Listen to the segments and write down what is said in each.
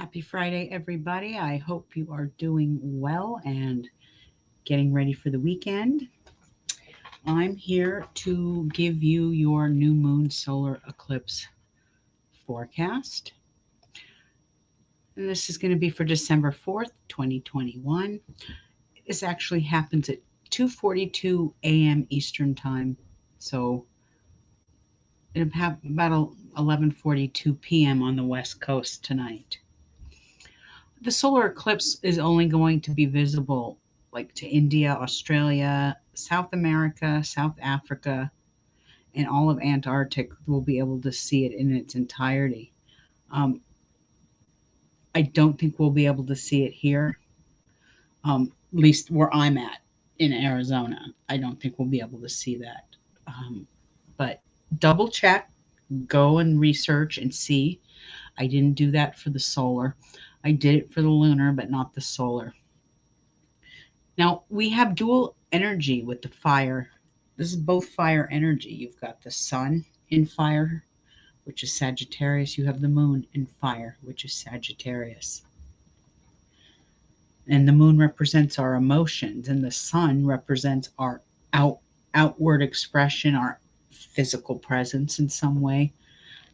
Happy Friday, everybody. I hope you are doing well and getting ready for the weekend. I'm here to give you your new moon solar eclipse forecast. And this is going to be for December 4th, 2021. This actually happens at 2:42 a.m. Eastern Time. So it'll have about 11:42 p.m. on the West Coast tonight. The solar eclipse is only going to be visible like to India, Australia, South America, South Africa, and all of Antarctic will be able to see it in its entirety. Um, I don't think we'll be able to see it here, at least where I'm at in Arizona. I don't think we'll be able to see that. But double check, go and research and see. I didn't do that for the solar. I did it for the lunar, but not the solar. Now, we have dual energy with the fire. This is both fire energy. You've got the sun in fire, which is Sagittarius. You have the moon in fire, which is Sagittarius. And the moon represents our emotions, and the sun represents our outward expression, our physical presence in some way.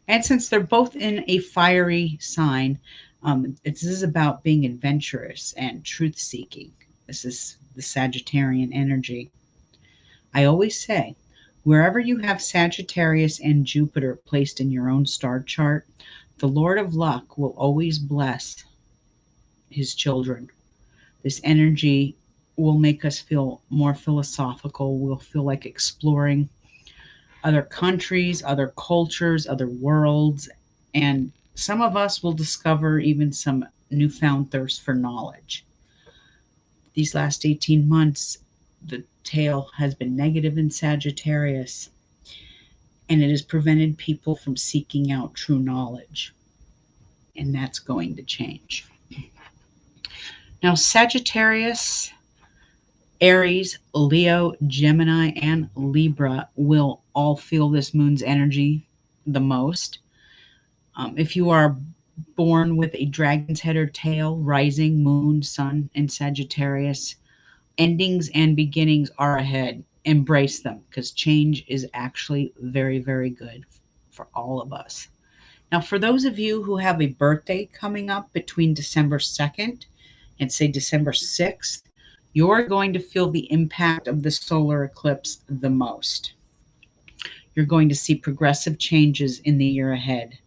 And since they're both in a fiery sign, this is about being adventurous and truth seeking. This is the Sagittarian energy. I always say, wherever you have Sagittarius and Jupiter placed in your own star chart, the Lord of Luck will always bless his children. This energy will make us feel more philosophical. We'll feel like exploring other countries, other cultures, other worlds, and some of us will discover even some newfound thirst for knowledge. These last 18 months, the tail has been negative in Sagittarius, and it has prevented people from seeking out true knowledge. And that's going to change. Now, Sagittarius, Aries, Leo, Gemini, and Libra will all feel this moon's energy the most. If you are born with a dragon's head or tail, rising, moon, sun, and Sagittarius, endings and beginnings are ahead. Embrace them because change is actually very, very good for all of us. Now, for those of you who have a birthday coming up between December 2nd and say December 6th, you're going to feel the impact of the solar eclipse the most. You're going to see progressive changes in the year ahead.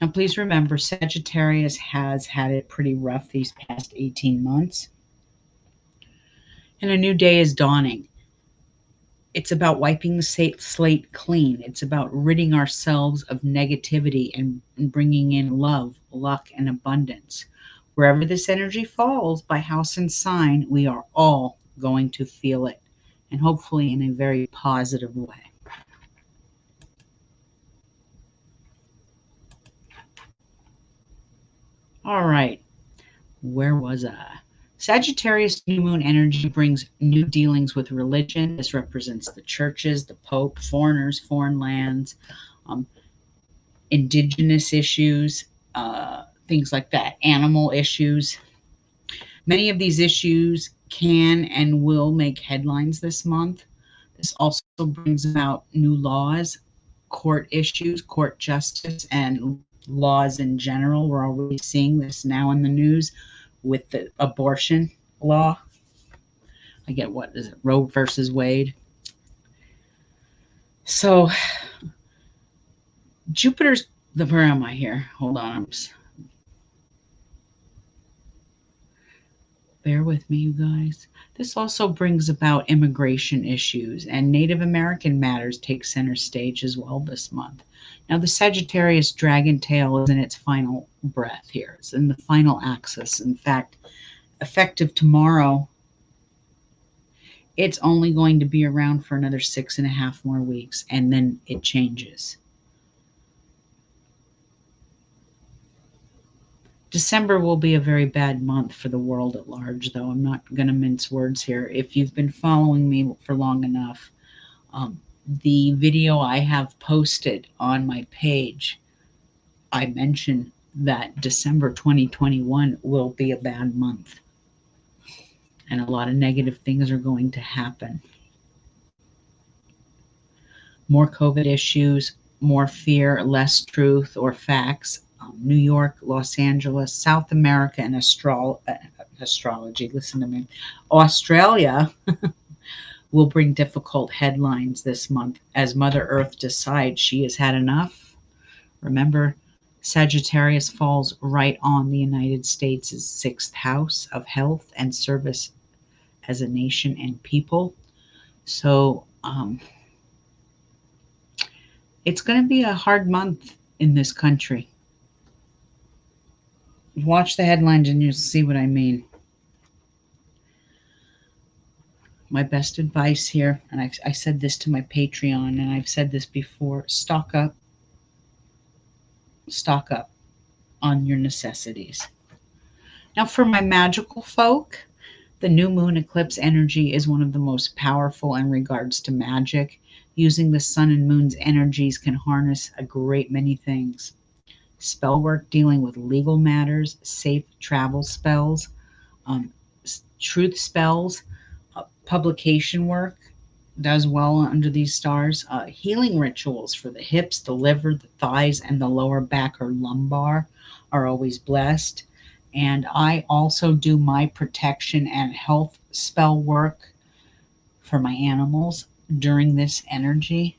Now, please remember, Sagittarius has had it pretty rough these past 18 months. And a new day is dawning. It's about wiping the slate clean. It's about ridding ourselves of negativity and bringing in love, luck, and abundance. Wherever this energy falls by house and sign, we are all going to feel it, and hopefully in a very positive way. All right, where was I? Sagittarius new moon energy brings new dealings with religion. This represents the churches, the Pope, foreigners, foreign lands, indigenous issues, things like that, animal issues. Many of these issues can and will make headlines this month. This also brings about new laws, court issues, court justice, and laws in general. We're already seeing this now in the news with the abortion law. I get, what is it, Roe versus Wade. So Jupiter's, where am I here? Hold on. Bear with me, you guys. This also brings about immigration issues, and Native American matters take center stage as well this month. Now, the Sagittarius dragon tail is in its final breath here. It's in the final axis. In fact, effective tomorrow, it's only going to be around for another 6.5 more weeks, and then it changes. December will be a very bad month for the world at large, though. I'm not going to mince words here. If you've been following me for long enough, the video I have posted on my page, I mention that December 2021 will be a bad month. And a lot of negative things are going to happen. More COVID issues, more fear, less truth or facts. New York, Los Angeles, South America, and astrology. Listen to me. Australia will bring difficult headlines this month as Mother Earth decides she has had enough. Remember, Sagittarius falls right on the United States' sixth house of health and service as a nation and people. So it's going to be a hard month in this country. Watch the headlines and you'll see what I mean. My best advice here, and I said this to my Patreon, and I've said this before, stock up on your necessities. Now, for my magical folk, the new moon eclipse energy is one of the most powerful in regards to magic. Using the sun and moon's energies can harness a great many things. Spell work dealing with legal matters, safe travel spells, truth spells, publication work does well under these stars. Healing rituals for the hips, the liver, the thighs, and the lower back or lumbar are always blessed. And I also do my protection and health spell work for my animals during this energy.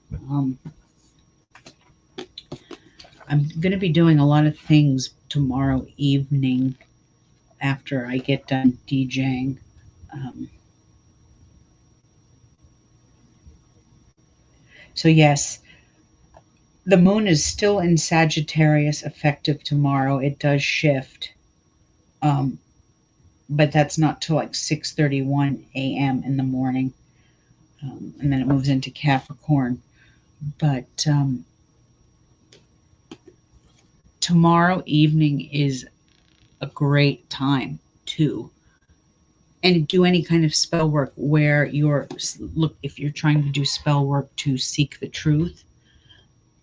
I'm going to be doing a lot of things tomorrow evening after I get done DJing. So yes, the moon is still in Sagittarius, effective tomorrow. It does shift, but that's not till like 6:31 a.m. in the morning, and then it moves into Capricorn. But tomorrow evening is a great time to and do any kind of spell work where if you're trying to do spell work to seek the truth,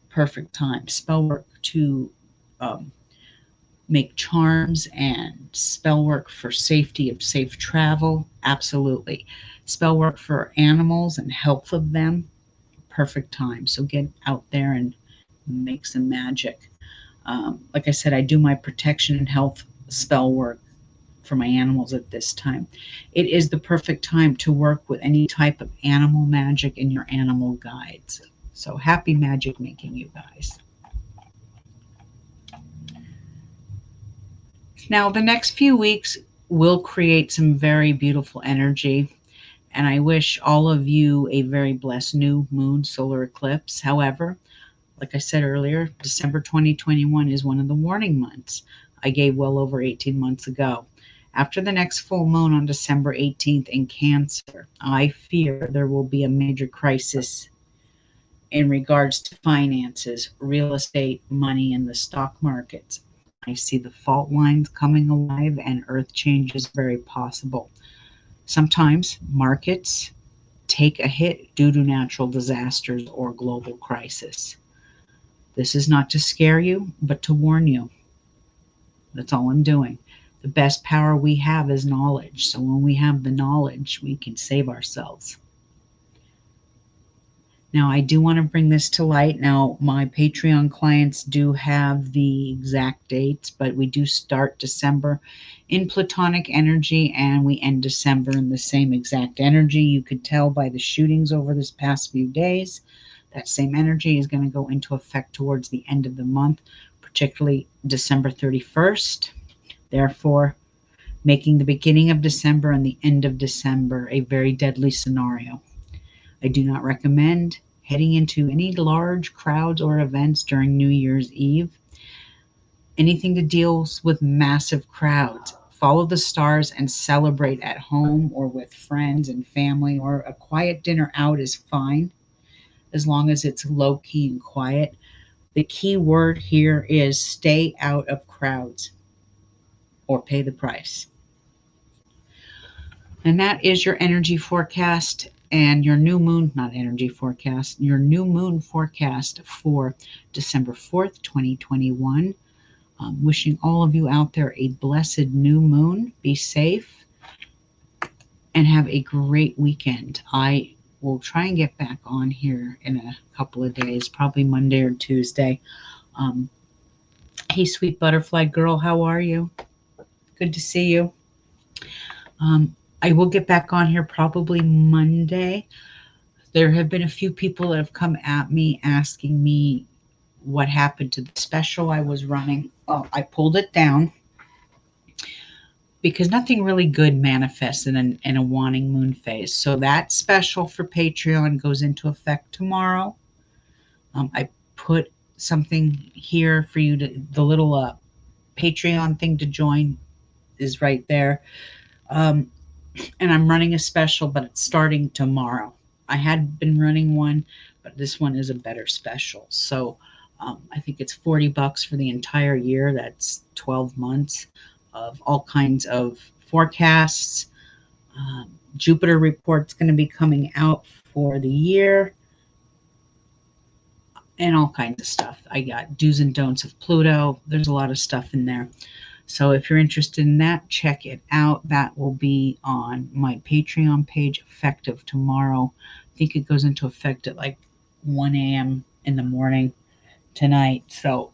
perfect time. Spell work to make charms and spell work for safety of safe travel, absolutely. Spell work for animals and health of them, perfect time. So get out there and make some magic. Like I said, I do my protection and health spell work for my animals at this time. It is the perfect time to work with any type of animal magic in your animal guides. So happy magic making, you guys. Now, the next few weeks will create some very beautiful energy, and I wish all of you a very blessed new moon solar eclipse. However, like I said earlier, December 2021 is one of the warning months I gave well over 18 months ago. After the next full moon on December 18th in Cancer, I fear there will be a major crisis in regards to finances, real estate, money, and the stock markets. I see the fault lines coming alive and earth change is very possible. Sometimes markets take a hit due to natural disasters or global crisis. This is not to scare you, but to warn you. That's all I'm doing. The best power we have is knowledge. So when we have the knowledge, we can save ourselves. Now, I do want to bring this to light. Now, my Patreon clients do have the exact dates, but we do start December in Platonic energy and we end December in the same exact energy. You could tell by the shootings over this past few days. That same energy is going to go into effect towards the end of the month, particularly December 31st. Therefore, making the beginning of December and the end of December a very deadly scenario. I do not recommend heading into any large crowds or events during New Year's Eve. Anything that deals with massive crowds. Follow the stars and celebrate at home or with friends and family, or a quiet dinner out is fine as long as it's low key and quiet. The key word here is stay out of crowds or pay the price. And that is your energy forecast and your new moon, not energy forecast, your new moon forecast for December 4th, 2021. Wishing all of you out there a blessed new moon. Be safe and have a great weekend. I will try and get back on here in a couple of days, probably Monday or Tuesday. Hey, sweet butterfly girl, how are you? Good to see you. I will get back on here probably Monday. There have been a few people that have come at me asking me what happened to the special I was running. Oh, I pulled it down because nothing really good manifests in a wanting moon phase. So that special for Patreon goes into effect tomorrow. I put something here for you to, the little Patreon thing to join is right there. And I'm running a special, but it's starting tomorrow. I had been running one, but this one is a better special. So I think it's $40 for the entire year. That's 12 months of all kinds of forecasts. Jupiter report's going to be coming out for the year and all kinds of stuff. I got do's and don'ts of Pluto. There's a lot of stuff in there. So if you're interested in that, check it out. That will be on my Patreon page effective tomorrow. I think it goes into effect at like 1 a.m. in the morning tonight. So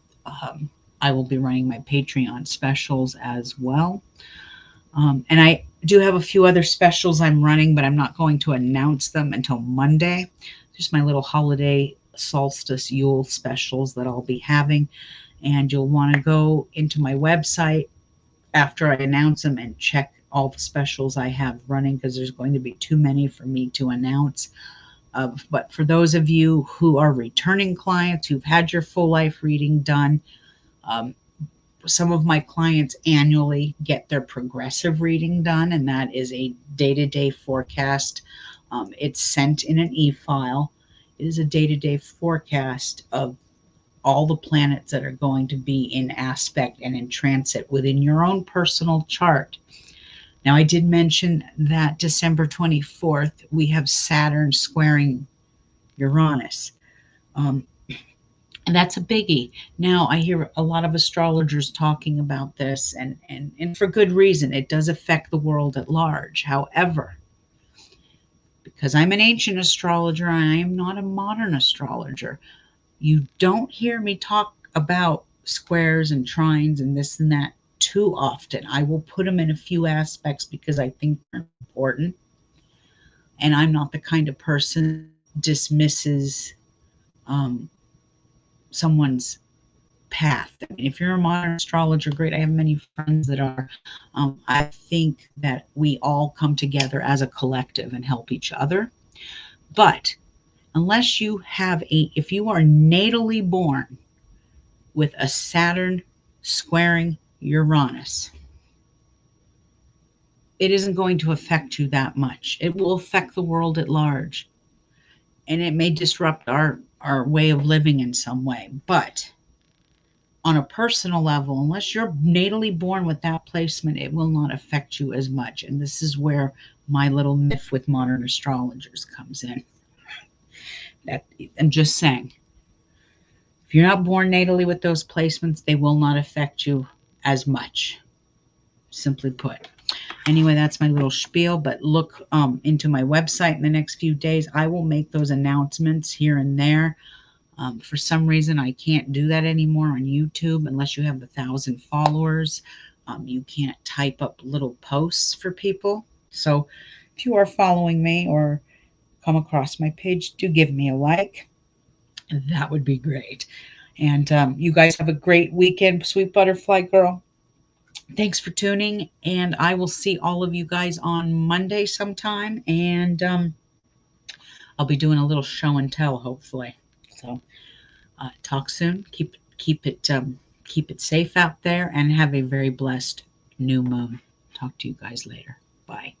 I will be running my Patreon specials as well. And I do have a few other specials I'm running, but I'm not going to announce them until Monday. Just my little holiday solstice Yule specials that I'll be having. And you'll want to go into my website after I announce them and check all the specials I have running, because there's going to be too many for me to announce. But for those of you who are returning clients who've had your full life reading done, some of my clients annually get their progressive reading done, and that is a day-to-day forecast. It's sent in an e-file. It is a day-to-day forecast of all the planets that are going to be in aspect and in transit within your own personal chart. Now, I did mention that December 24th, we have Saturn squaring Uranus. And that's a biggie. Now, I hear a lot of astrologers talking about this, and for good reason. It does affect the world at large. However, because I'm an ancient astrologer, I am not a modern astrologer. You don't hear me talk about squares and trines and this and that too often. I will put them in a few aspects because I think they're important. And I'm not the kind of person that dismisses someone's path. I mean, if you're a modern astrologer, great. I have many friends that are. I think that we all come together as a collective and help each other. But unless you have if you are natally born with a Saturn squaring Uranus, it isn't going to affect you that much. It will affect the world at large, and it may disrupt our way of living in some way. But on a personal level, unless you're natally born with that placement, it will not affect you as much. And this is where my little myth with modern astrologers comes in. That I'm just saying, if you're not born natally with those placements, they will not affect you as much, simply put. Anyway, that's my little spiel, but look into my website in the next few days. I will make those announcements here and there. For some reason, I can't do that anymore on YouTube unless you have 1,000 followers. You can't type up little posts for people. So if you are following me or come across my page, do give me a like. That would be great. And you guys have a great weekend, sweet butterfly girl. Thanks for tuning, and I will see all of you guys on Monday sometime. And I'll be doing a little show and tell, hopefully. So talk soon. Keep it safe out there, and have a very blessed new moon. Talk to you guys later. Bye.